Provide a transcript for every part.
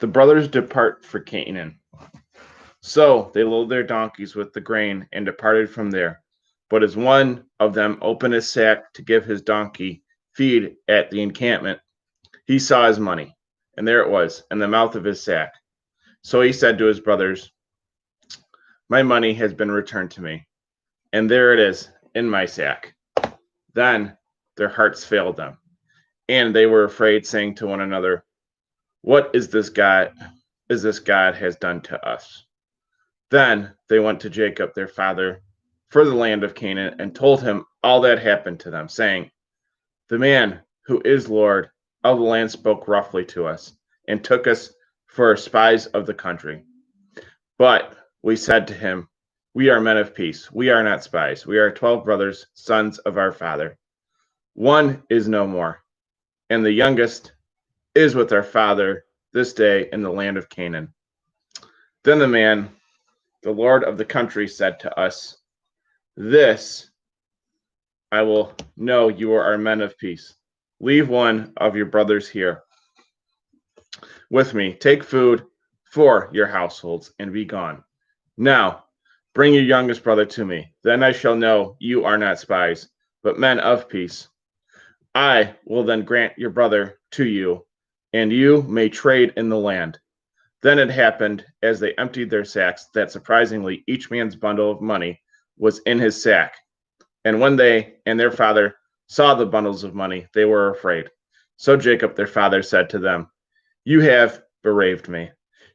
The brothers depart for Canaan. So they loaded their donkeys with the grain and departed from there. But as one of them opened his sack to give his donkey feed at the encampment, he saw his money, and there it was, in the mouth of his sack. So he said to his brothers, my money has been returned to me, and there it is in my sack. Then their hearts failed them, and they were afraid, saying to one another, what is this God has done to us? Then they went to Jacob their father for the land of Canaan, and told him all that happened to them, saying, the man who is Lord of the land spoke roughly to us, and took us for spies of the country. But we said to him, we are men of peace. We are not spies. We are 12 brothers, sons of our father. One is no more, and the youngest is with our father this day in the land of Canaan. Then the man, the Lord of the country, said to us, this I will know you are men of peace. Leave one of your brothers here with me. Take food for your households and be gone. Now, bring your youngest brother to me. Then I shall know you are not spies, but men of peace. I will then grant your brother to you, and you may trade in the land. Then it happened, as they emptied their sacks, that surprisingly each man's bundle of money was in his sack. And when they and their father saw the bundles of money, they were afraid. So Jacob their father said to them, you have bereaved me.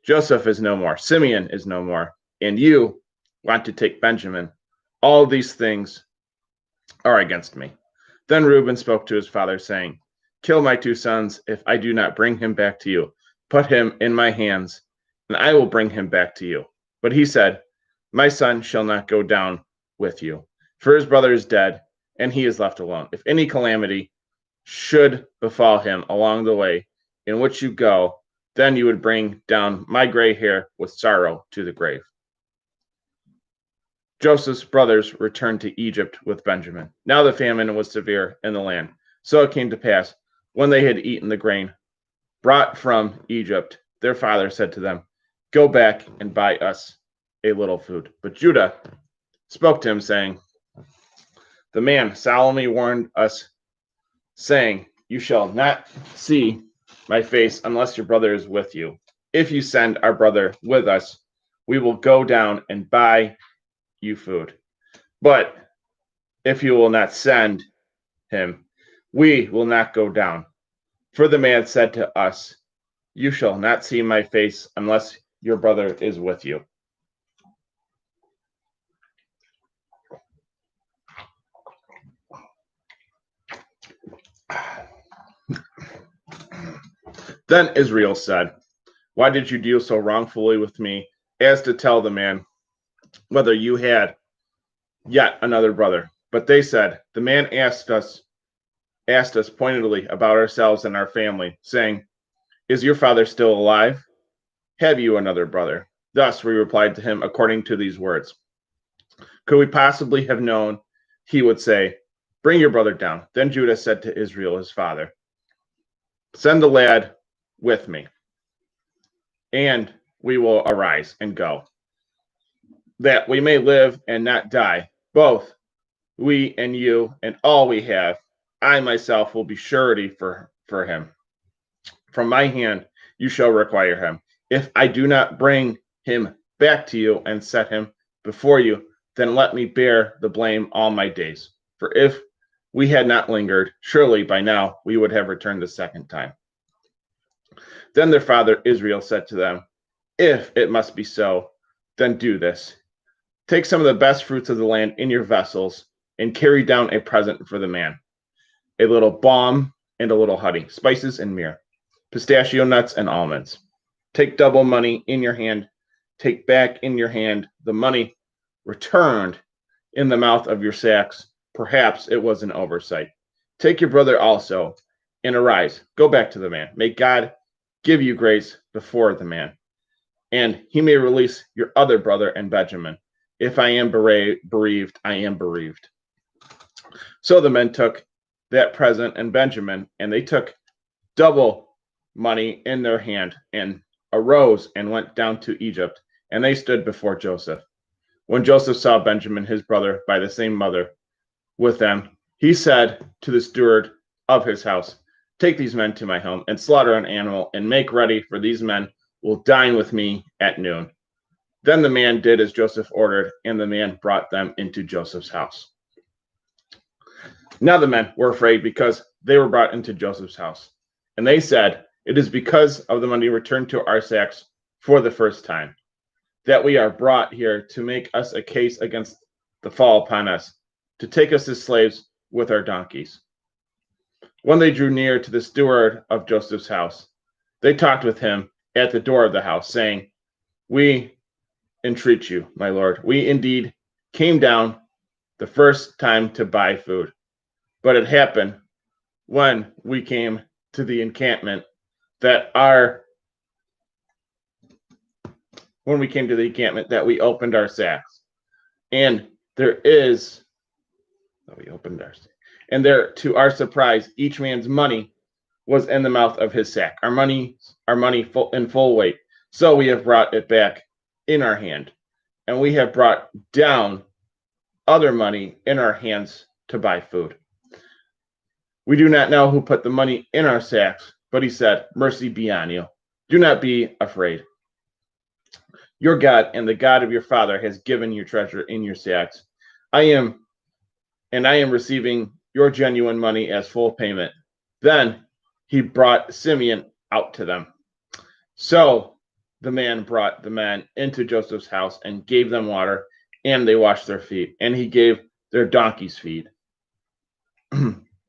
Joseph is no more, Simeon is no more, and you want to take Benjamin. All these things are against me. Then Reuben spoke to his father, saying, kill my 2 sons if I do not bring him back to you. Put him in my hands, and I will bring him back to you. But he said, my son shall not go down with you, for his brother is dead, and he is left alone. If any calamity should befall him along the way in which you go, then you would bring down my gray hair with sorrow to the grave. Joseph's brothers returned to Egypt with Benjamin. Now the famine was severe in the land. So it came to pass, when they had eaten the grain brought from Egypt, their father said to them, go back and buy us a little food. But Judah spoke to him, saying, the man solemnly warned us, saying, you shall not see my face unless your brother is with you. If you send our brother with us, we will go down and buy you food. But if you will not send him, we will not go down. For the man said to us, you shall not see my face unless your brother is with you. Then Israel said, why did you deal so wrongfully with me as to tell the man whether you had yet another brother? But they said, the man asked us pointedly about ourselves and our family, saying, is your father still alive? Have you another brother? Thus we replied to him according to these words. Could we possibly have known he would say, bring your brother down? Then Judah said to Israel his father, send the lad with me, and we will arise and go, that we may live and not die, both we and you and all we have. I myself will be surety for him. From my hand you shall require him. If I do not bring him back to you and set him before you, then let me bear the blame all my days. For if we had not lingered, surely by now we would have returned the second time. Then their father Israel said to them, if it must be so, then do this. Take some of the best fruits of the land in your vessels and carry down a present for the man, a little balm and a little honey, spices and myrrh, pistachio nuts and almonds. Take double money in your hand. Take back in your hand the money returned in the mouth of your sacks. Perhaps it was an oversight. Take your brother also, and arise. Go back to the man. May God give you grace before the man, and he may release your other brother and Benjamin. If I am bereaved, I am bereaved. So the men took that present and Benjamin, and they took double money in their hand and arose and went down to Egypt, and they stood before Joseph. When Joseph saw Benjamin, his brother, by the same mother, with them, he said to the steward of his house, "Take these men to my home and slaughter an animal and make ready, for these men will dine with me at noon." Then the man did as Joseph ordered, and the man brought them into Joseph's house. Now the men were afraid because they were brought into Joseph's house. And they said, "It is because of the money returned to our sacks for the first time that we are brought here to make us a case against the fall upon us, to take us as slaves with our donkeys." When they drew near to the steward of Joseph's house, they talked with him at the door of the house, saying, "We entreat you, my lord, we indeed came down the first time to buy food. But it happened when we came to the encampment that we opened our sacks, and there, to our surprise, each man's money was in the mouth of his sack. Our money in full weight. So we have brought it back in our hand, and we have brought down other money in our hands to buy food. We do not know who put the money in our sacks," but he said, "Mercy be on you. Do not be afraid. Your God and the God of your father has given your treasure in your sacks. I am receiving your genuine money as full payment." Then he brought Simeon out to them. So the man brought the men into Joseph's house and gave them water, and they washed their feet, and he gave their donkeys feed.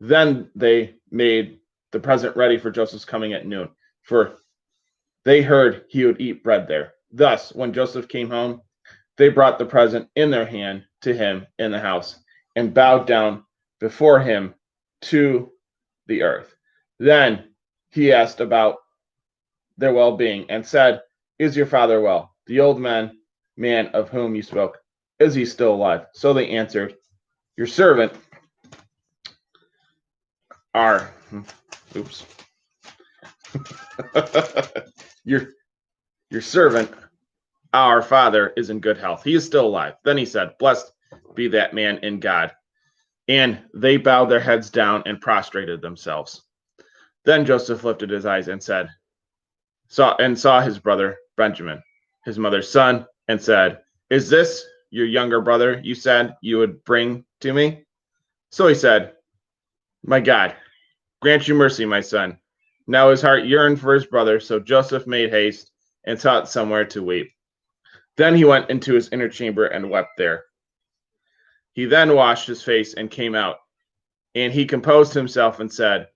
Then they made the present ready for Joseph's coming at noon, for they heard he would eat bread there. Thus, when Joseph came home, they brought the present in their hand to him in the house, and bowed down before him to the earth. Then he asked about their well-being and said, "Is your father well? The old man of whom you spoke, is he still alive?" So they answered, "Your servant our your servant, our father, is in good health. He is still alive." Then he said, "Blessed be that man in God." And they bowed their heads down and prostrated themselves. Then Joseph lifted his eyes and saw his brother Benjamin, his mother's son, and said, "Is this your younger brother you said you would bring to me?" So he said, "My God, grant you mercy, my son." Now his heart yearned for his brother, so Joseph made haste and sought somewhere to weep. Then he went into his inner chamber and wept there. He then washed his face and came out, and he composed himself and said,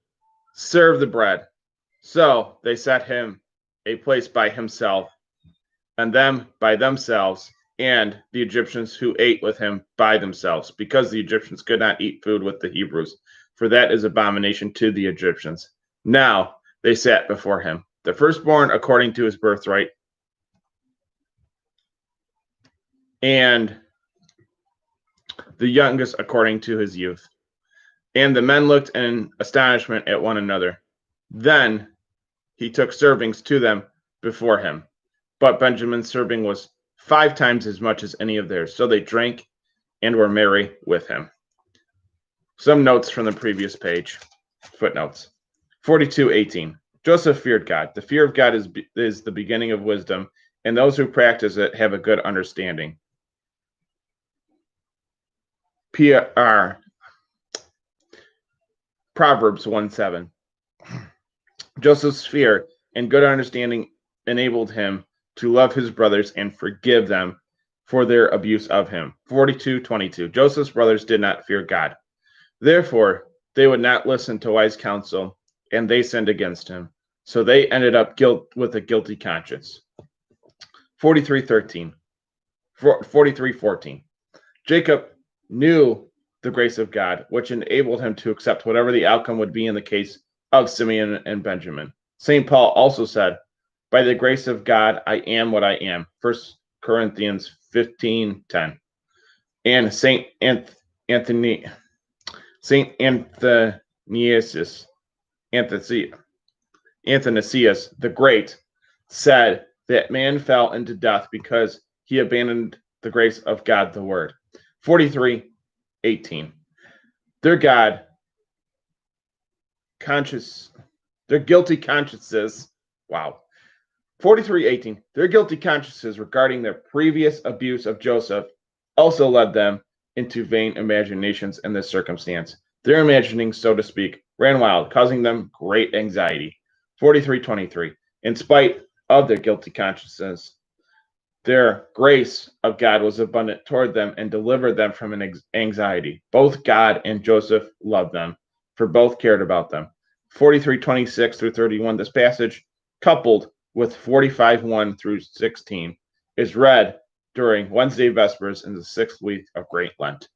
"Serve the bread." So they set him a place by himself, and them by themselves, and the Egyptians who ate with him by themselves, because the Egyptians could not eat food with the Hebrews, for that is abomination to the Egyptians. Now they sat before him, the firstborn according to his birthright, and the youngest according to his youth. And the men looked in astonishment at one another. Then he took servings to them before him. But Benjamin's serving was 5 times as much as any of theirs. So they drank and were merry with him. Some notes from the previous page. Footnotes. 42:18. Joseph feared God. The fear of God is the beginning of wisdom, and those who practice it have a good understanding. Proverbs 1:7. Joseph's fear and good understanding enabled him to love his brothers and forgive them for their abuse of him. 42:22. Joseph's brothers did not fear God. Therefore, they would not listen to wise counsel, and they sinned against him. So they ended up with a guilty conscience. 43:14. Jacob knew the grace of God, which enabled him to accept whatever the outcome would be in the case of Simeon and Benjamin. St. Paul also said, "By the grace of God, I am what I am." 1 Corinthians 15:10. And St. Athanasius the Great said that man fell into death because he abandoned the grace of God, the Word. 43:18. Their God, their guilty consciences, wow. 43:18. Their guilty consciences regarding their previous abuse of Joseph also led them into vain imaginations in this circumstance. Their imagining, so to speak, ran wild, causing them great anxiety. 43:23. In spite of their guilty consciences, their grace of God was abundant toward them and delivered them from an anxiety. Both God and Joseph loved them, for both cared about them. 43:26 through 31. This passage, coupled with 45:1 through 16, is read during Wednesday Vespers in the 6th week of Great Lent.